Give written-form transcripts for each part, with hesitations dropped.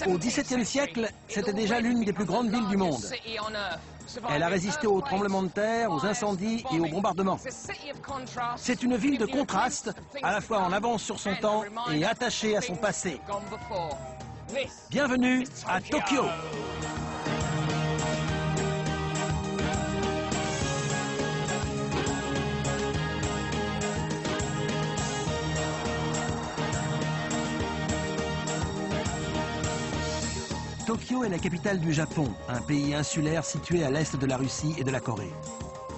Au XVIIe siècle, c'était déjà l'une des plus grandes villes du monde. Elle a résisté aux tremblements de terre, aux incendies et aux bombardements. C'est une ville de contraste, à la fois en avance sur son temps et attachée à son passé. Bienvenue à Tokyo. Tokyo est la capitale du Japon, un pays insulaire situé à l'est de la Russie et de la Corée.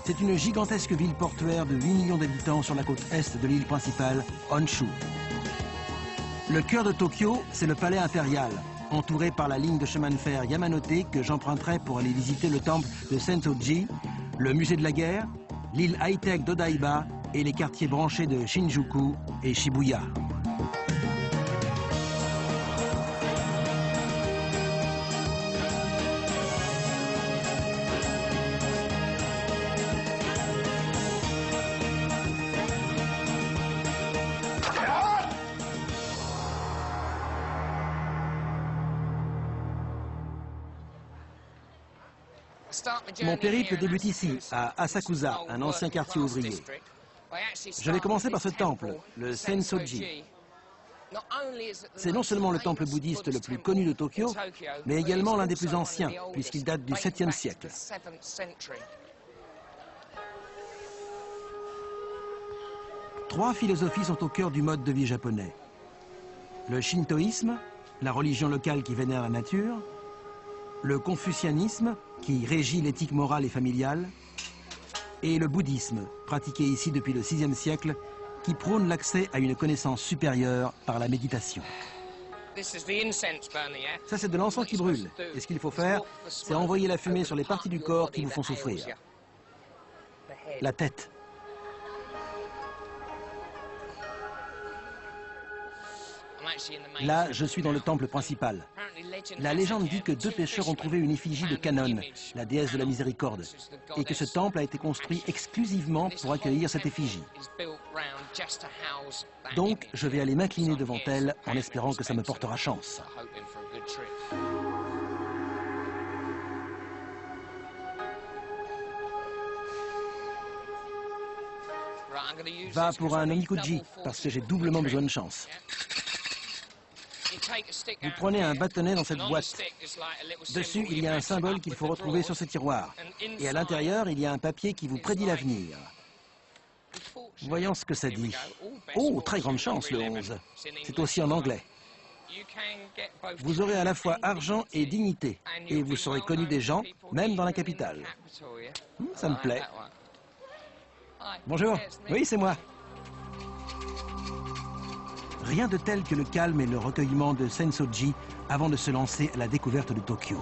C'est une gigantesque ville portuaire de 8 millions d'habitants sur la côte est de l'île principale, Honshu. Le cœur de Tokyo, c'est le palais impérial, entouré par la ligne de chemin de fer Yamanote que j'emprunterai pour aller visiter le temple de Sensoji, le musée de la guerre, l'île high-tech d'Odaiba et les quartiers branchés de Shinjuku et Shibuya. Mon périple débute ici, à Asakusa, un ancien quartier ouvrier. Je vais commencer par ce temple, le Sensoji. C'est non seulement le temple bouddhiste le plus connu de Tokyo, mais également l'un des plus anciens, puisqu'il date du 7e siècle. Trois philosophies sont au cœur du mode de vie japonais. Le shintoïsme, la religion locale qui vénère la nature, le confucianisme, qui régit l'éthique morale et familiale, et le bouddhisme, pratiqué ici depuis le 6e siècle, qui prône l'accès à une connaissance supérieure par la méditation. Ça, c'est de l'encens qui brûle. Et ce qu'il faut faire, c'est envoyer la fumée sur les parties du corps qui vous font souffrir. La tête. Là, je suis dans le temple principal. La légende dit que deux pêcheurs ont trouvé une effigie de Kannon, la déesse de la miséricorde, et que ce temple a été construit exclusivement pour accueillir cette effigie. Donc, je vais aller m'incliner devant elle en espérant que ça me portera chance. Va pour un omikuji, parce que j'ai doublement besoin de chance. Vous prenez un bâtonnet dans cette boîte. Dessus, il y a un symbole qu'il faut retrouver sur ce tiroir. Et à l'intérieur, il y a un papier qui vous prédit l'avenir. Voyons ce que ça dit. Oh, très grande chance, le 11. C'est aussi en anglais. Vous aurez à la fois argent et dignité. Et vous serez connu des gens, même dans la capitale. Ça me plaît. Bonjour. Oui, c'est moi. Rien de tel que le calme et le recueillement de Sensoji avant de se lancer à la découverte de Tokyo.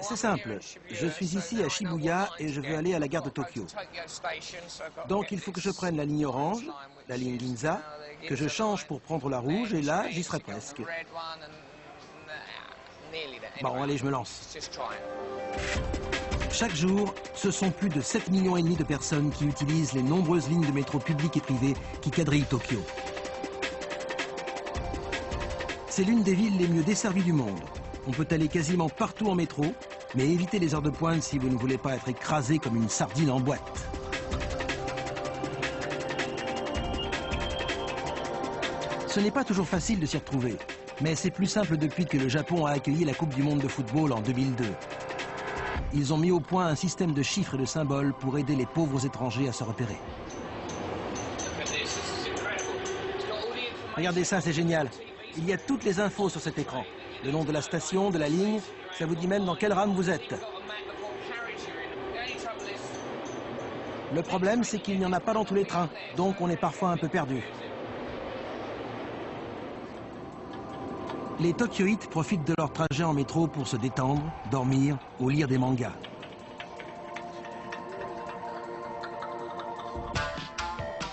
C'est simple. Je suis ici à Shibuya et je veux aller à la gare de Tokyo. Donc il faut que je prenne la ligne orange, la ligne Ginza, que je change pour prendre la rouge et là, j'y serai presque. Bon, allez, je me lance. Chaque jour, ce sont plus de 7,5 millions de personnes qui utilisent les nombreuses lignes de métro publiques et privées qui quadrillent Tokyo. C'est l'une des villes les mieux desservies du monde. On peut aller quasiment partout en métro, mais évitez les heures de pointe si vous ne voulez pas être écrasé comme une sardine en boîte. Ce n'est pas toujours facile de s'y retrouver, mais c'est plus simple depuis que le Japon a accueilli la Coupe du monde de football en 2002. Ils ont mis au point un système de chiffres et de symboles pour aider les pauvres étrangers à se repérer. Regardez ça, c'est génial. Il y a toutes les infos sur cet écran. Le nom de la station, de la ligne, ça vous dit même dans quelle rame vous êtes. Le problème, c'est qu'il n'y en a pas dans tous les trains, donc on est parfois un peu perdu. Les Tokyoïtes profitent de leur trajet en métro pour se détendre, dormir ou lire des mangas.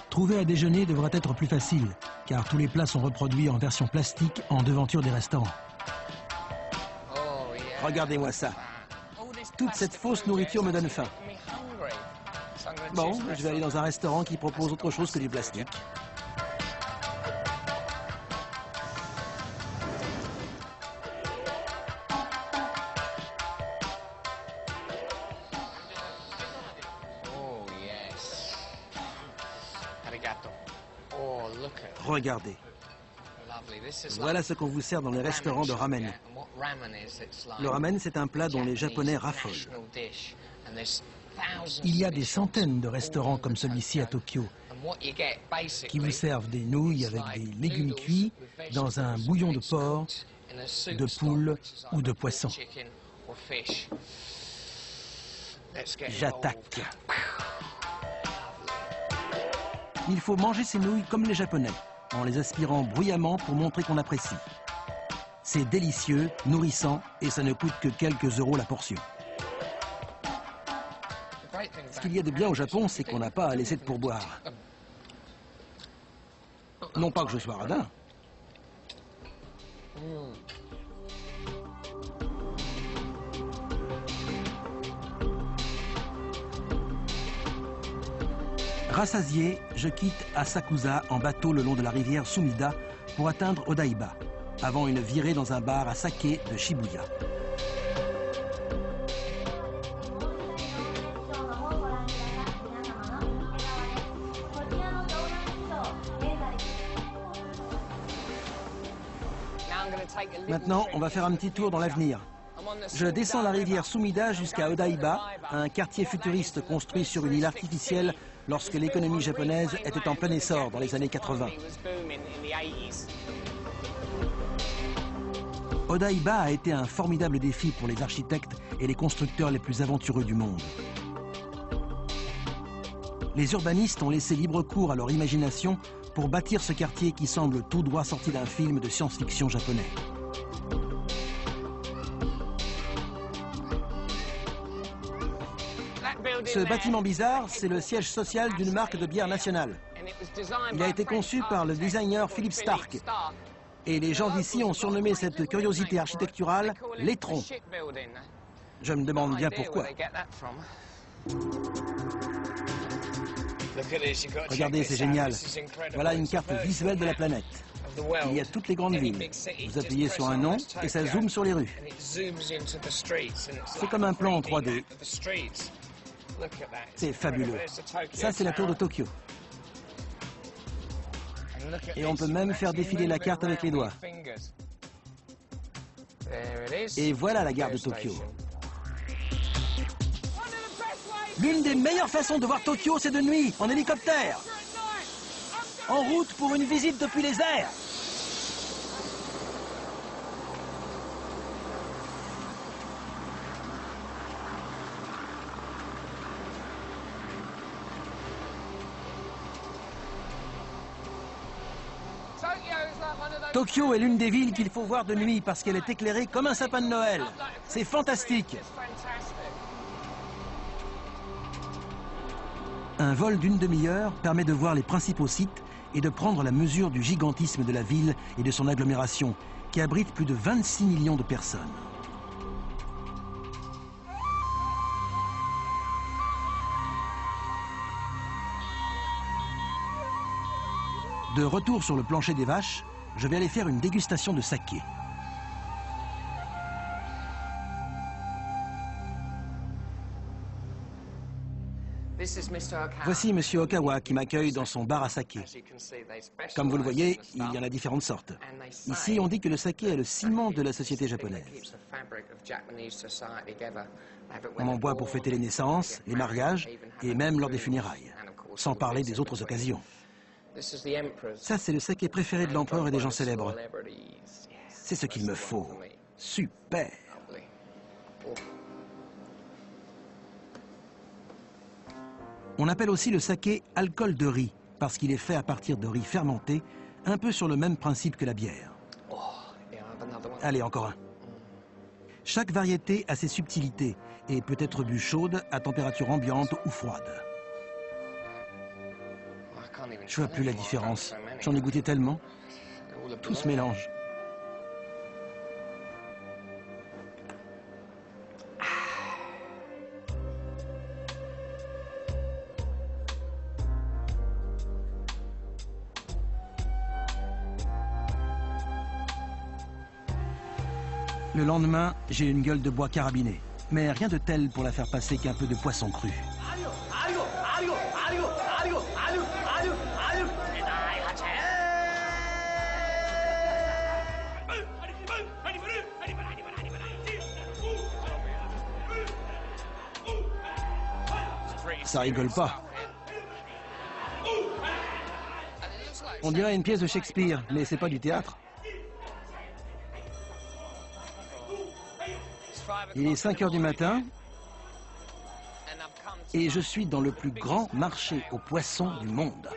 Trouver à déjeuner devrait être plus facile, car tous les plats sont reproduits en version plastique en devanture des restaurants. Regardez-moi ça. Toute cette fausse nourriture me donne faim. Bon, je vais aller dans un restaurant qui propose autre chose que du plastique. Regardez. Voilà ce qu'on vous sert dans les restaurants de ramen. Le ramen, c'est un plat dont les Japonais raffolent. Il y a des centaines de restaurants comme celui-ci à Tokyo qui vous servent des nouilles avec des légumes cuits dans un bouillon de porc, de poule ou de poisson. J'attaque. Il faut manger ces nouilles comme les Japonais, en les aspirant bruyamment pour montrer qu'on apprécie. C'est délicieux, nourrissant et ça ne coûte que quelques euros la portion. Ce qu'il y a de bien au Japon, c'est qu'on n'a pas à laisser de pourboire. Non pas que je sois radin. Rassasié, je quitte Asakusa en bateau le long de la rivière Sumida pour atteindre Odaiba, avant une virée dans un bar à saké de Shibuya. Maintenant, on va faire un petit tour dans l'avenir. Je descends la rivière Sumida jusqu'à Odaiba, un quartier futuriste construit sur une île artificielle lorsque l'économie japonaise était en plein essor dans les années 80. Odaiba a été un formidable défi pour les architectes et les constructeurs les plus aventureux du monde. Les urbanistes ont laissé libre cours à leur imagination pour bâtir ce quartier qui semble tout droit sorti d'un film de science-fiction japonais. Ce bâtiment bizarre, c'est le siège social d'une marque de bière nationale. Il a été conçu par le designer Philip Stark. Et les gens d'ici ont surnommé cette curiosité architecturale l'étron. Je me demande bien pourquoi. Regardez, c'est génial. Voilà une carte visuelle de la planète. Il y a toutes les grandes villes. Vous appuyez sur un nom et ça zoome sur les rues. C'est comme un plan en 3D. C'est fabuleux. Ça, c'est la tour de Tokyo. Et on peut même faire défiler la carte avec les doigts. Et voilà la gare de Tokyo. L'une des meilleures façons de voir Tokyo, c'est de nuit, en hélicoptère. En route pour une visite depuis les airs. Tokyo est l'une des villes qu'il faut voir de nuit parce qu'elle est éclairée comme un sapin de Noël. C'est fantastique. Un vol d'une demi-heure permet de voir les principaux sites et de prendre la mesure du gigantisme de la ville et de son agglomération, qui abrite plus de 26 millions de personnes. De retour sur le plancher des vaches, je vais aller faire une dégustation de saké. Voici M. Okawa qui m'accueille dans son bar à saké. Comme vous le voyez, il y en a différentes sortes. Ici, on dit que le saké est le ciment de la société japonaise. On en boit pour fêter les naissances, les mariages et même lors des funérailles, sans parler des autres occasions. Ça, c'est le saké préféré de l'empereur et des gens célèbres. C'est ce qu'il me faut. Super! On appelle aussi le saké alcool de riz, parce qu'il est fait à partir de riz fermenté, un peu sur le même principe que la bière. Allez, encore un. Chaque variété a ses subtilités et peut être bu chaude, à température ambiante ou froide. Je vois plus la différence. J'en ai goûté tellement. Tout se mélange. Le lendemain, j'ai une gueule de bois carabiné. Mais rien de tel pour la faire passer qu'un peu de poisson cru. Ça rigole pas. On dirait une pièce de Shakespeare, mais c'est pas du théâtre. Il est 5 heures du matin et je suis dans le plus grand marché aux poissons du monde.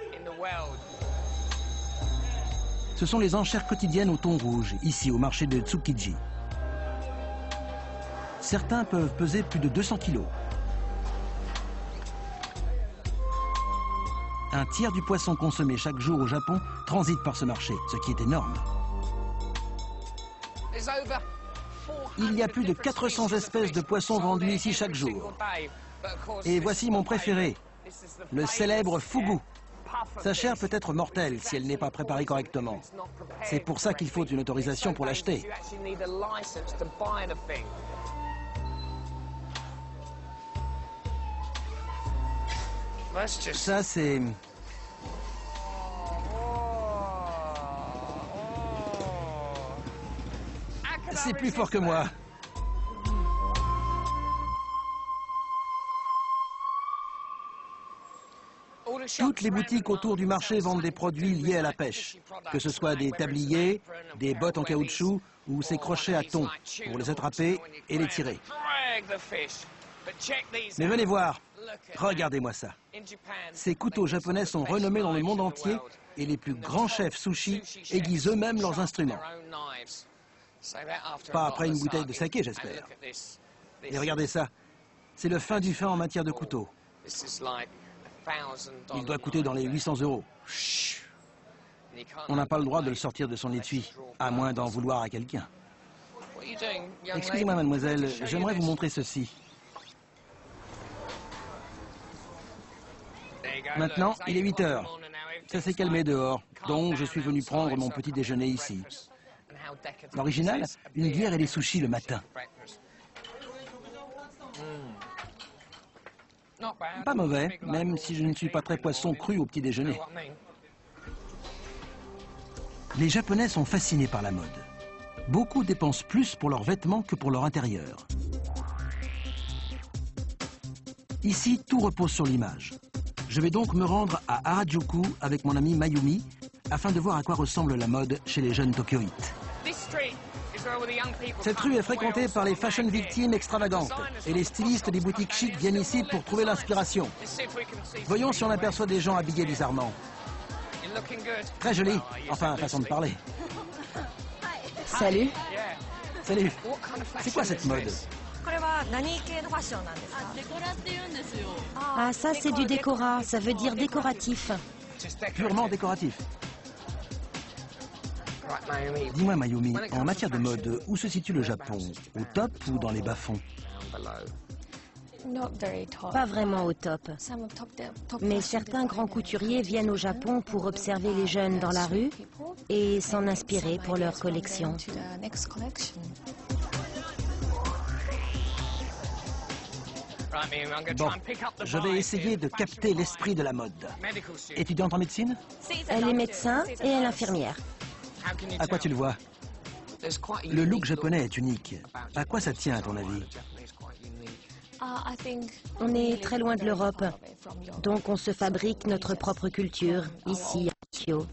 Ce sont les enchères quotidiennes au thon rouge, ici au marché de Tsukiji. Certains peuvent peser plus de 200 kilos. Un tiers du poisson consommé chaque jour au Japon transite par ce marché, ce qui est énorme. Il y a plus de 400 espèces de poissons vendues ici chaque jour. Et voici mon préféré, le célèbre fugu. Sa chair peut être mortelle si elle n'est pas préparée correctement. C'est pour ça qu'il faut une autorisation pour l'acheter. Ça, c'est... C'est plus fort que moi. Toutes les boutiques autour du marché vendent des produits liés à la pêche, que ce soit des tabliers, des bottes en caoutchouc ou ces crochets à thon pour les attraper et les tirer. Mais venez voir, regardez-moi ça. Ces couteaux japonais sont renommés dans le monde entier et les plus grands chefs sushi aiguisent eux-mêmes leurs instruments. Pas après une bouteille de saké, j'espère. Et regardez ça, c'est le fin du fin en matière de couteau. Il doit coûter dans les 800 €. On n'a pas le droit de le sortir de son étui, à moins d'en vouloir à quelqu'un. Excusez-moi, mademoiselle, j'aimerais vous montrer ceci. Maintenant, il est 8 heures. Ça s'est calmé dehors, donc je suis venu prendre mon petit déjeuner ici. L'original, une bière et des sushis le matin. Pas mauvais, même si je ne suis pas très poisson cru au petit déjeuner. Les Japonais sont fascinés par la mode. Beaucoup dépensent plus pour leurs vêtements que pour leur intérieur. Ici, tout repose sur l'image. Je vais donc me rendre à Harajuku avec mon amie Mayumi afin de voir à quoi ressemble la mode chez les jeunes tokyoïtes. Cette rue est fréquentée par les fashion victimes extravagantes et les stylistes des boutiques chic viennent ici pour trouver l'inspiration. Voyons si on aperçoit des gens habillés bizarrement. Très joli, enfin, façon de parler. Salut. Salut. C'est quoi cette mode? Ah, ça c'est du décora, ça veut dire décoratif. Purement décoratif. Dis-moi Mayumi, en matière de mode, où se situe le Japon? Au top ou dans les bas-fonds? Pas vraiment au top. Mais certains grands couturiers viennent au Japon pour observer les jeunes dans la rue et s'en inspirer pour leur collection. Bon, je vais essayer de capter l'esprit de la mode. Étudiante en médecine? Elle est médecin et elle est infirmière. À quoi tu le vois? Le look japonais est unique. À quoi ça tient, à ton avis? On est très loin de l'Europe, donc on se fabrique notre propre culture, ici, à Tokyo.